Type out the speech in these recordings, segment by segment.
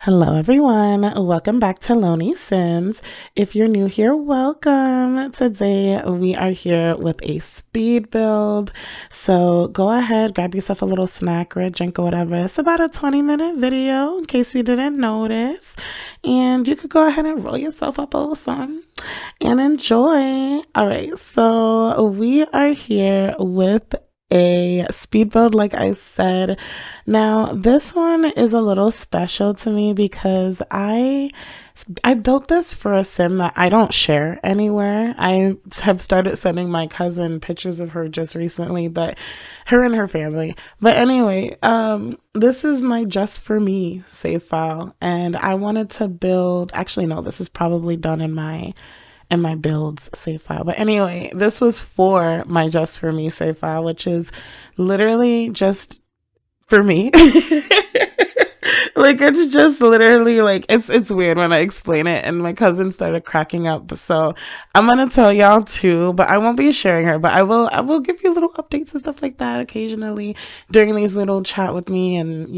Hello, everyone. Welcome back to Lonely Sims. If you're new here, welcome. Today we are here with a speed build. So go ahead, grab yourself a little snack or a drink or whatever. It's about a 20-minute video in case you didn't notice. And you could go ahead and roll yourself up a little something and enjoy. All right, so we are here with a speed build, like I said. Now, this one is a little special to me because I built this for a sim that I don't share anywhere. I have started sending my cousin pictures of her just recently, but her and her family. But anyway, this is my just for me save file, and I wanted to build. Actually, no, this is probably done in my builds save file. But anyway, this was for my just for me save file, which is literally just for me. Like it's just literally like it's weird when I explain it, and my cousin started cracking up. So I'm gonna tell y'all too, but I won't be sharing her, but I will give you little updates and stuff like that occasionally during these little chat with me and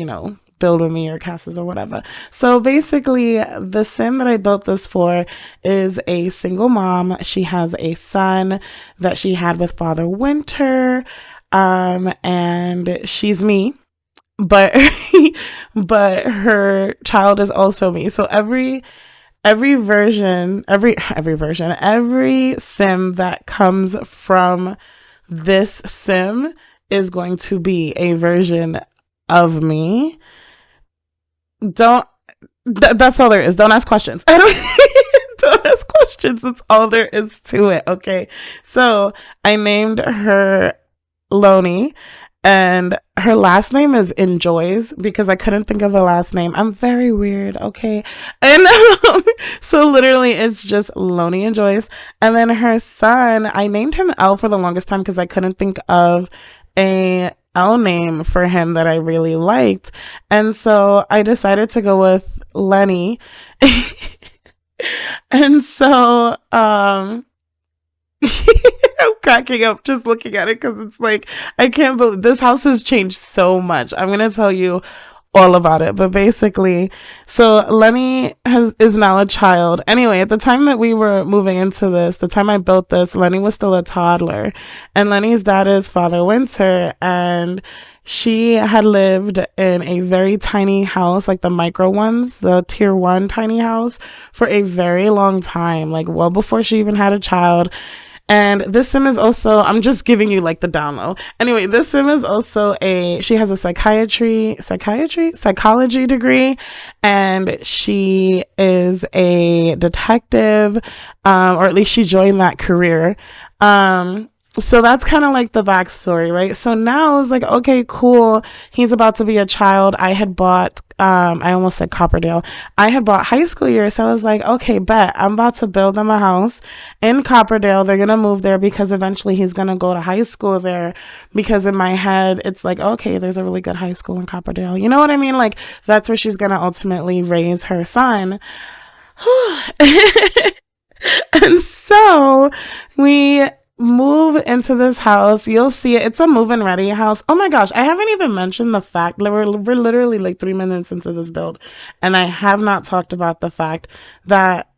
build with me or castles or whatever. So basically the sim that I built this for is a single mom. She has a son that she had with Father Winter, and she's me, but but her child is also me. So every sim that comes from this sim is going to be a version of me. Don't That's all there is. Don't ask questions. I don't ask questions. That's all there is to it. Okay. So I named her Loney, and her last name is Enjoys because I couldn't think of a last name. I'm very weird, okay? And so literally it's just Loney Enjoys. And then her son, I named him L for the longest time because I couldn't think of a L name for him that I really liked. And so I decided to go with Lenny. And so I'm cracking up just looking at it because it's like I can't believe this house has changed so much. I'm gonna tell you all about it, but basically, so Lenny is now a child. Anyway, at the time that we were moving into this, the time I built this, Lenny was still a toddler, and Lenny's dad is Father Winter, and she had lived in a very tiny house, like the micro ones, the tier 1 tiny house, for a very long time, like well before she even had a child. And this sim is also, I'm just giving you like the down low. Anyway, this sim is also she has a psychology degree, and she is a detective, or at least she joined that career. So that's kind of like the backstory, right? So now it's like, okay, cool. He's about to be a child. I had bought, I almost said Copperdale. I had bought High School Year. So I was like, okay, bet. I'm about to build them a house in Copperdale. They're going to move there because eventually he's going to go to high school there. Because in my head, it's like, okay, there's a really good high school in Copperdale. You know what I mean? Like, that's where she's going to ultimately raise her son. And so we move into this house. You'll see it. It's a move-in ready house. Oh my gosh, I haven't even mentioned the fact that we're literally like 3 minutes into this build, and I have not talked about the fact that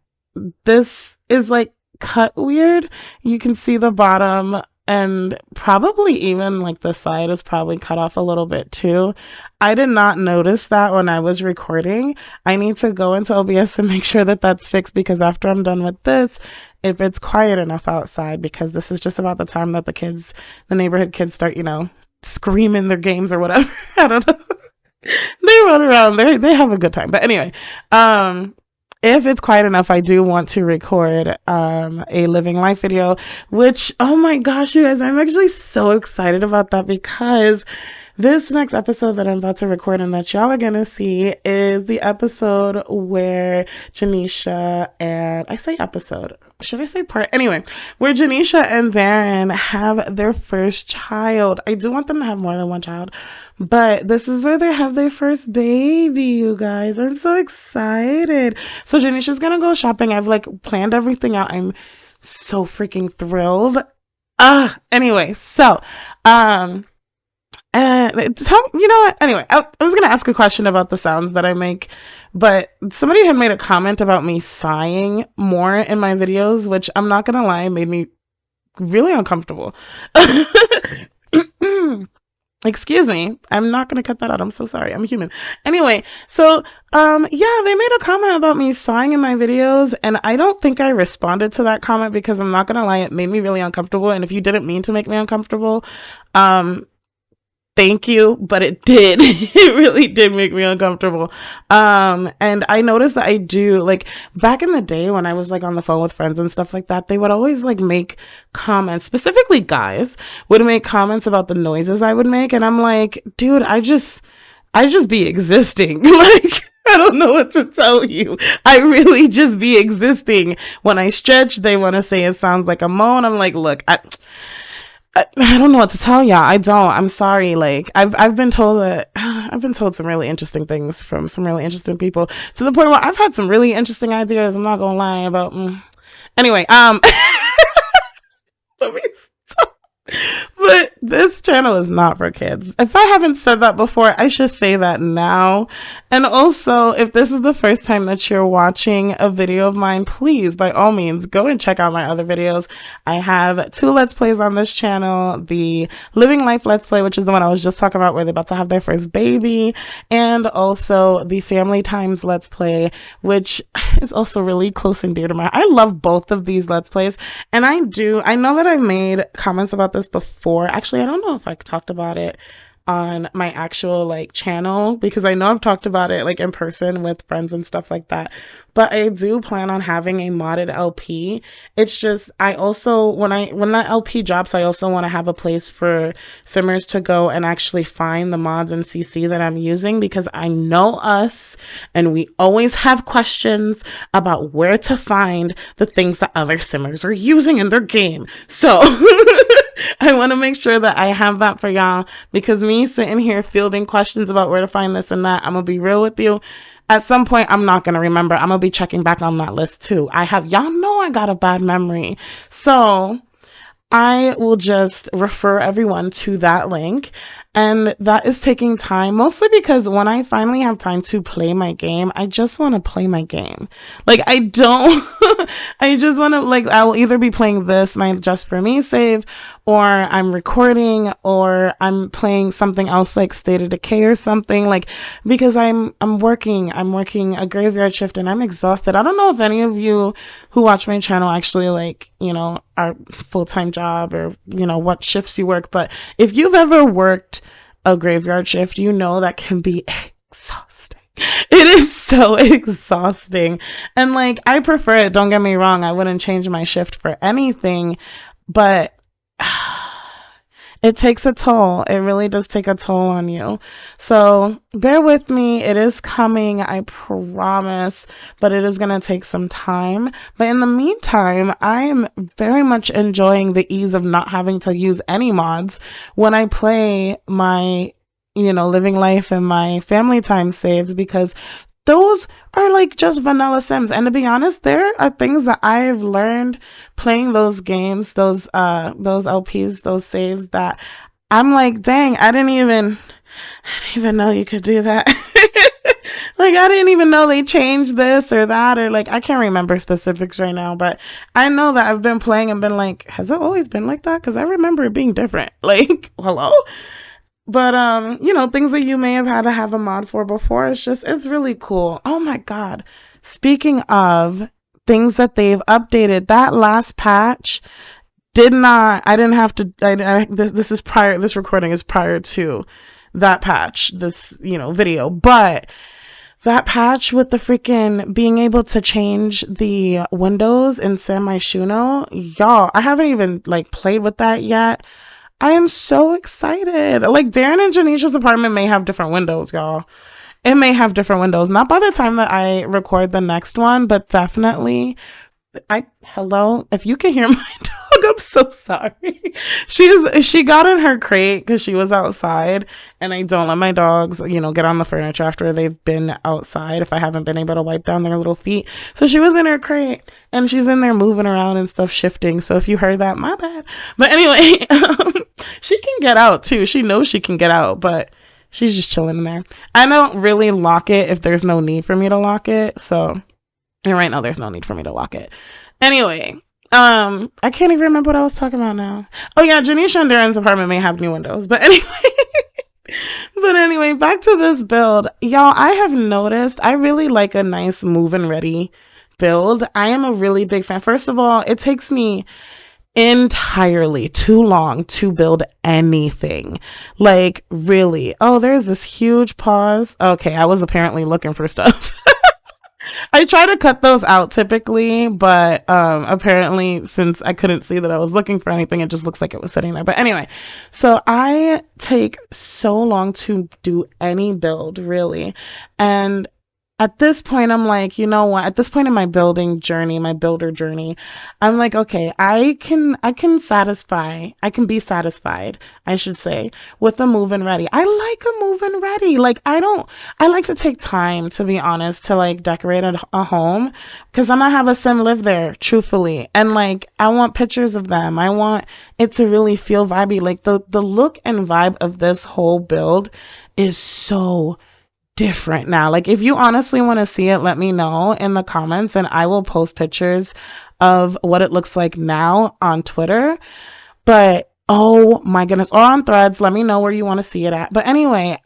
this is like cut weird. You can see the bottom, and probably even like the side is probably cut off a little bit too. I did not notice that when I was recording. I need to go into OBS and make sure that that's fixed, because after I'm done with this, if it's quiet enough outside, because this is just about the time that the neighborhood kids start, screaming their games or whatever. I don't know. They run around. They have a good time. But anyway, if it's quiet enough, I do want to record a living life video, which, oh my gosh, you guys, I'm actually so excited about that, because this next episode that I'm about to record and that y'all are going to see is the episode where Janisha and, I say episode, should I say part? Anyway, where Janisha and Darren have their first child. I do want them to have more than one child, but this is where they have their first baby, you guys. I'm so excited. So Janisha's going to go shopping. I've like planned everything out. I'm so freaking thrilled. Anyway, so, you know what? Anyway, I was going to ask a question about the sounds that I make, but somebody had made a comment about me sighing more in my videos, which I'm not gonna lie, made me really uncomfortable. Excuse me. I'm not gonna cut that out. I'm so sorry. I'm human. Anyway, so yeah, they made a comment about me sighing in my videos, and I don't think I responded to that comment because I'm not gonna lie, it made me really uncomfortable. And if you didn't mean to make me uncomfortable, um, thank you, but it did. It really did make me uncomfortable. And I noticed that I do, like, back in the day when I was like on the phone with friends and stuff like that, they would always like make comments, specifically guys would make comments about the noises I would make, and I'm like, dude, I just be existing. Like, I don't know what to tell you. I really just be existing. When I stretch, they want to say it sounds like a moan. I'm like, look, I don't know what to tell y'all. I don't. I'm sorry. Like, I've been told that I've been told some really interesting things from some really interesting people, to the point where I've had some really interesting ideas. I'm not gonna lie about. Anyway, let me stop. But this channel is not for kids. If I haven't said that before, I should say that now. And also, if this is the first time that you're watching a video of mine, please, by all means, go and check out my other videos. I have 2 Let's Plays on this channel. The Living Life Let's Play, which is the one I was just talking about where they're about to have their first baby. And also the Family Times Let's Play, which is also really close and dear to my heart. I love both of these Let's Plays. And I know that I've made comments about this before. Actually, I don't know if I talked about it on my actual like channel, because I know I've talked about it like in person with friends and stuff like that, but I do plan on having a modded LP. It's just, I also, when that LP drops, I also want to have a place for simmers to go and actually find the mods and CC that I'm using, because I know us and we always have questions about where to find the things that other simmers are using in their game. So I want to make sure that I have that for y'all, because me sitting here fielding questions about where to find this and that, I'm going to be real with you. At some point, I'm not going to remember. I'm going to be checking back on that list too. Y'all know I got a bad memory. So I will just refer everyone to that link. And that is taking time, mostly because when I finally have time to play my game, I just want to play my game. Like, I don't, I just want to, like, I will either be playing this, my Just For Me save, or I'm recording, or I'm playing something else like State of Decay or something, like, because I'm working a graveyard shift and I'm exhausted. I don't know if any of you who watch my channel actually, like, you know, are full-time job, or, you know, what shifts you work, but if you've ever worked a graveyard shift, you know that can be exhausting. It is so exhausting. And like, I prefer it, don't get me wrong, I wouldn't change my shift for anything, but it takes a toll. It really does take a toll on you. So bear with me. It is coming, I promise, but it is going to take some time. But in the meantime, I am very much enjoying the ease of not having to use any mods when I play my, you know, Living Life and my Family Time saves, because those are like just vanilla Sims. And to be honest, there are things that I've learned playing those games, those LPs, those saves, that I'm like, dang, I didn't even know you could do that. Like, I didn't even know they changed this or that, or like, I can't remember specifics right now, but I know that I've been playing and been like, has it always been like that? Because I remember it being different. Like, hello? But you know, things that you may have had to have a mod for before, it's really cool. Oh my god. Speaking of things that they've updated, that last patch I didn't have to, this recording is prior to that patch, this, you know, video, but that patch with the freaking being able to change the windows in San Myshuno, y'all, I haven't even like played with that yet. I am so excited. Like, Darren and Janisha's apartment may have different windows, y'all. It may have different windows. Not by the time that I record the next one, but definitely. Hello, if you can hear my dog, I'm so sorry. She got in her crate because she was outside, and I don't let my dogs, you know, get on the furniture after they've been outside if I haven't been able to wipe down their little feet. So she was in her crate, and she's in there moving around and stuff, shifting. So if you heard that, my bad. But anyway, she can get out too. She knows she can get out, but She's just chilling in there. I don't really lock it if there's no need for me to lock it. So, and right now there's no need for me to lock it. Anyway, I can't even remember what I was talking about now. Oh yeah, Janisha and Darren's apartment may have new windows, but anyway. But anyway, back to this build. Y'all, I have noticed I really like a nice move and ready build. I am a really big fan. First of all, it takes me entirely too long to build anything. Like, really. Oh, there's this huge pause. Okay, I was apparently looking for stuff. I try to cut those out typically, but apparently since I couldn't see that I was looking for anything, it just looks like it was sitting there. But anyway, so I take so long to do any build, really. And at this point, I'm like, you know what? At this point in my builder journey, I'm like, okay, I can be satisfied, I should say, with a move and ready. I like a move and ready. Like, I like to take time, to be honest, to like decorate a home, because I'm gonna have a sim live there, truthfully. And like, I want pictures of them. I want it to really feel vibey. Like the look and vibe of this whole build is so different now. Like, if you honestly want to see it, let me know in the comments and I will post pictures of what it looks like now on Twitter. But oh my goodness, or on Threads, let me know where you want to see it at. But anyway,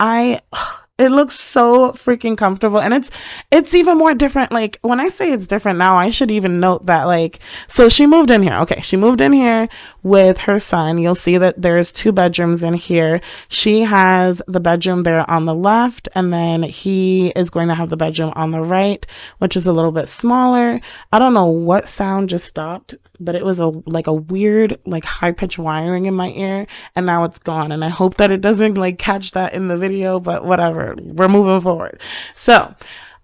it looks so freaking comfortable, and it's even more different. Like, when I say it's different now, I should even note that, like, so she moved in here. Okay, she moved in here with her son. You'll see that there's 2 bedrooms in here. She has the bedroom there on the left, and then he is going to have the bedroom on the right, which is a little bit smaller. I don't know what sound just stopped, but it was a weird, like, high-pitched wiring in my ear, and now it's gone. And I hope that it doesn't like catch that in the video, but whatever. We're moving forward. So,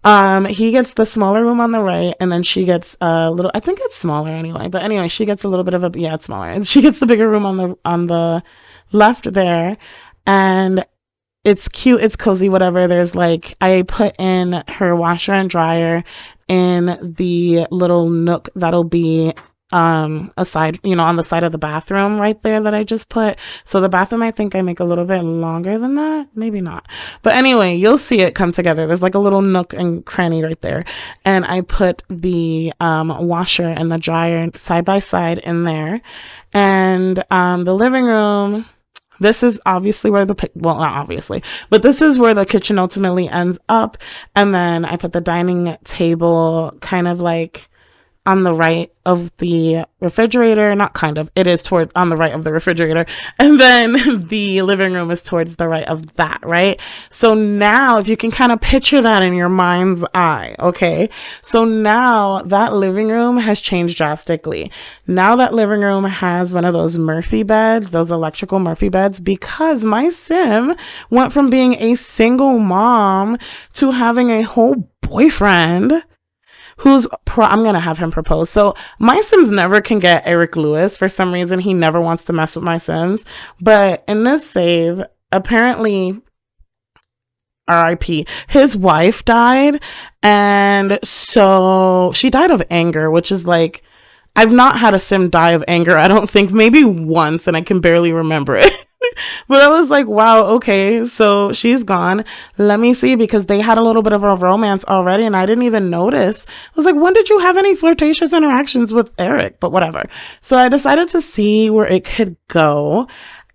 he gets the smaller room on the right, and then she gets a little, I think it's smaller anyway, but anyway, she gets a little bit of a, yeah, it's smaller. And she gets the bigger room on the left there, and it's cute, it's cozy, whatever. There's like, I put in her washer and dryer in the little nook that'll be aside, on the side of the bathroom right there that I just put. So the bathroom, I think I make a little bit longer than that, maybe not, but anyway, you'll see it come together. There's like a little nook and cranny right there, and I put the washer and the dryer side by side in there. And the living room, this is obviously where well, not obviously, but this is where the kitchen ultimately ends up. And then I put the dining table kind of like on the right of the refrigerator, not kind of, it is on the right of the refrigerator, and then the living room is towards the right of that, right? So now, if you can kind of picture that in your mind's eye, okay? So now that living room has changed drastically. Now that living room has one of those Murphy beds, those electrical Murphy beds, because my sim went from being a single mom to having a whole boyfriend who's I'm gonna have him propose. So my Sims never can get Eric Lewis. For some reason, he never wants to mess with my Sims. But in this save, apparently, RIP, his wife died, and so she died of anger, which is like, I've not had a Sim die of anger, I don't think, maybe once, and I can barely remember it. But I was like, wow, okay, so she's gone. Let me see, because they had a little bit of a romance already, and I didn't even notice. I was like, when did you have any flirtatious interactions with Eric? But whatever. So I decided to see where it could go,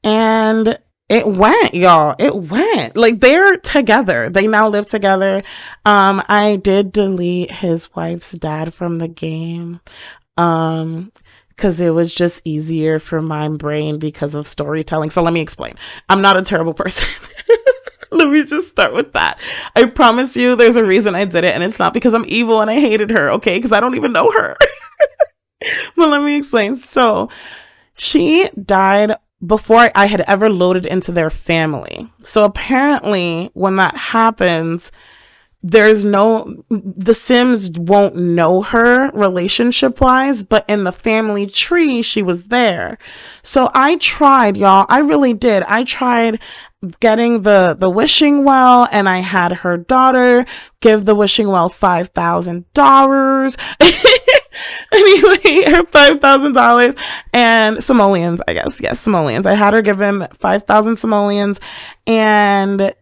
and it went, y'all. It went. Like, they're together. They now live together. I did delete his wife's dad from the game. Because it was just easier for my brain because of storytelling. So let me explain. I'm not a terrible person. Let me just start with that. I promise you there's a reason I did it, and it's not because I'm evil and I hated her, okay? Because I don't even know her. But let me explain. So she died before I had ever loaded into their family. So apparently when that happens, the Sims won't know her relationship wise, but in the family tree, she was there. So I tried, y'all. I really did. I tried getting the wishing well, and I had her daughter give the wishing well $5,000. Anyway, her $5,000 and simoleons, I guess. Yes, simoleons. I had her give him 5,000 simoleons, and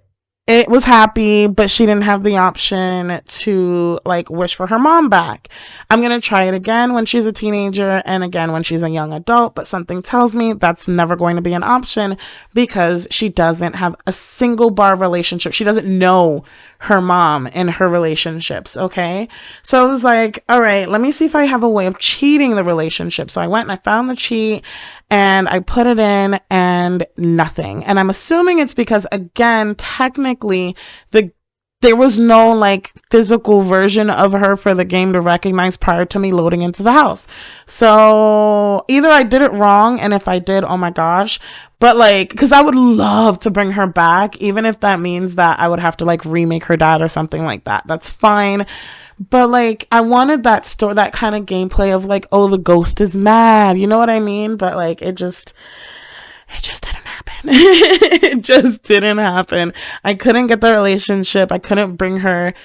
it was happy, but she didn't have the option to like wish for her mom back. I'm going to try it again when she's a teenager and again when she's a young adult, but something tells me that's never going to be an option because she doesn't have a single bar relationship. She doesn't know her mom in her relationships, okay? So I was like, all right, let me see if I have a way of cheating the relationship. So I went and I found the cheat and I put it in and nothing. And I'm assuming it's because, again, technically there was no like physical version of her for the game to recognize prior to me loading into the house. So either I did it wrong, and if I did, oh my gosh. But like, because I would love to bring her back, even if that means that I would have to like remake her dad or something like that. That's fine. But like, I wanted that kind of gameplay of like, oh, the ghost is mad. You know what I mean? But like, it just didn't happen. It just didn't happen. I couldn't get the relationship. I couldn't bring her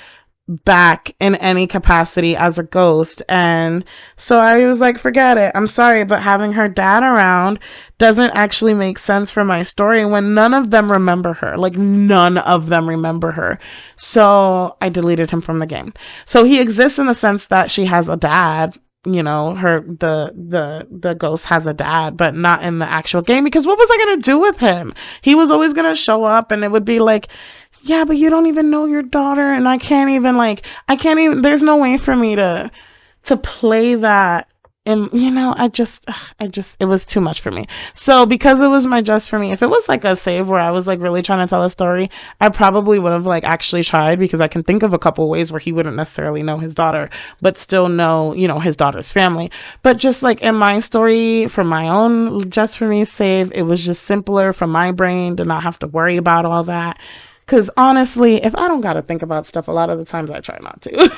back in any capacity as a ghost. And so I was like, forget it. I'm sorry, but having her dad around doesn't actually make sense for my story when none of them remember her. Like, none of them remember her. So I deleted him from the game. So he exists in the sense that she has a dad. You know, the ghost has a dad, but not in the actual game, because what was I gonna do with him? He was always gonna show up and it would be like, yeah, but you don't even know your daughter, and I can't even, there's no way for me to play that. And you know, it was too much for me. So because it was my just for me, if it was like a save where I was like really trying to tell a story, I probably would have like actually tried, because I can think of a couple ways where he wouldn't necessarily know his daughter but still know, you know, his daughter's family. But just like in my story for my own just for me save, it was just simpler for my brain to not have to worry about all that. Because honestly, if I don't gotta think about stuff, a lot of the times I try not to.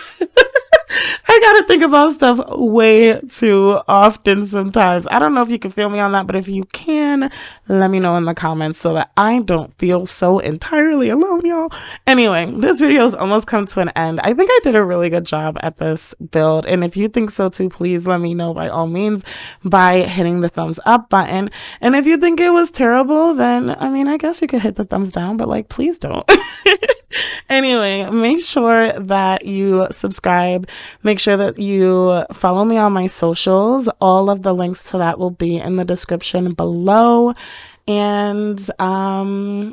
I gotta think about stuff way too often sometimes. I don't know if you can feel me on that, but if you can, let me know in the comments so that I don't feel so entirely alone, y'all. Anyway, this video has almost come to an end. I think I did a really good job at this build, and if you think so too, please let me know by all means by hitting the thumbs up button. And if you think it was terrible, then I mean, I guess you could hit the thumbs down, but like, please don't. Anyway, make sure that you subscribe. Make sure that you follow me on my socials. All of the links to that will be in the description below. And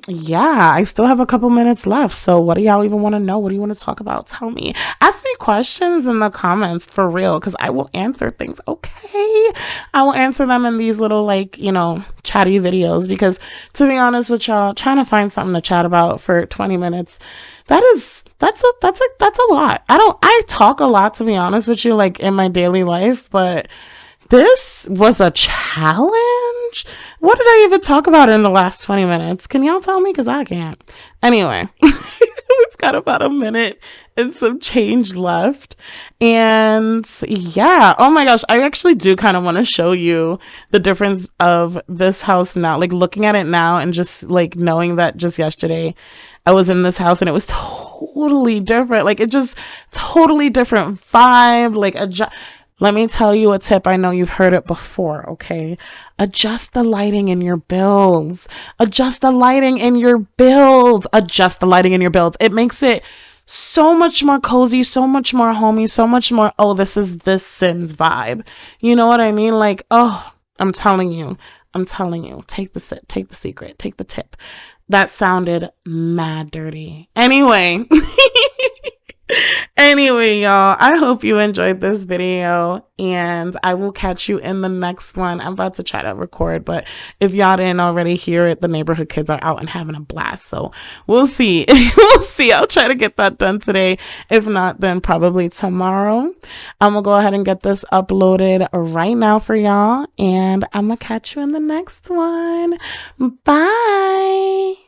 yeah, I still have a couple minutes left. So what do y'all even want to know? What do you want to talk about? Tell me. Ask me questions in the comments for real, because I will answer things. Okay. I will answer them in these little, like, you know, chatty videos, because to be honest with y'all, trying to find something to chat about for 20 minutes, that's a lot. I talk a lot, to be honest with you, like in my daily life, but this was a challenge. What did I even talk about in the last 20 minutes? Can y'all tell me? Because I can't. Anyway, we've got about a minute and some change left. And yeah, oh my gosh, I actually do kind of want to show you the difference of this house now. Like looking at it now and just like knowing that just yesterday I was in this house and it was totally different. Like it just totally different vibe. Like let me tell you a tip. I know you've heard it before, okay? Adjust the lighting in your builds. Adjust the lighting in your builds. Adjust the lighting in your builds. It makes it so much more cozy, so much more homey, so much more, oh, this is this Sims vibe. You know what I mean? Like, oh, I'm telling you, take the secret, take the tip. That sounded mad dirty. Anyway. Anyway, y'all, I hope you enjoyed this video, and I will catch you in the next one. I'm about to try to record, but if y'all didn't already hear it, the neighborhood kids are out and having a blast, so we'll see. We'll see. I'll try to get that done today. If not, then probably tomorrow. I'm gonna go ahead and get this uploaded right now for y'all, and I'm gonna catch you in the next one. Bye.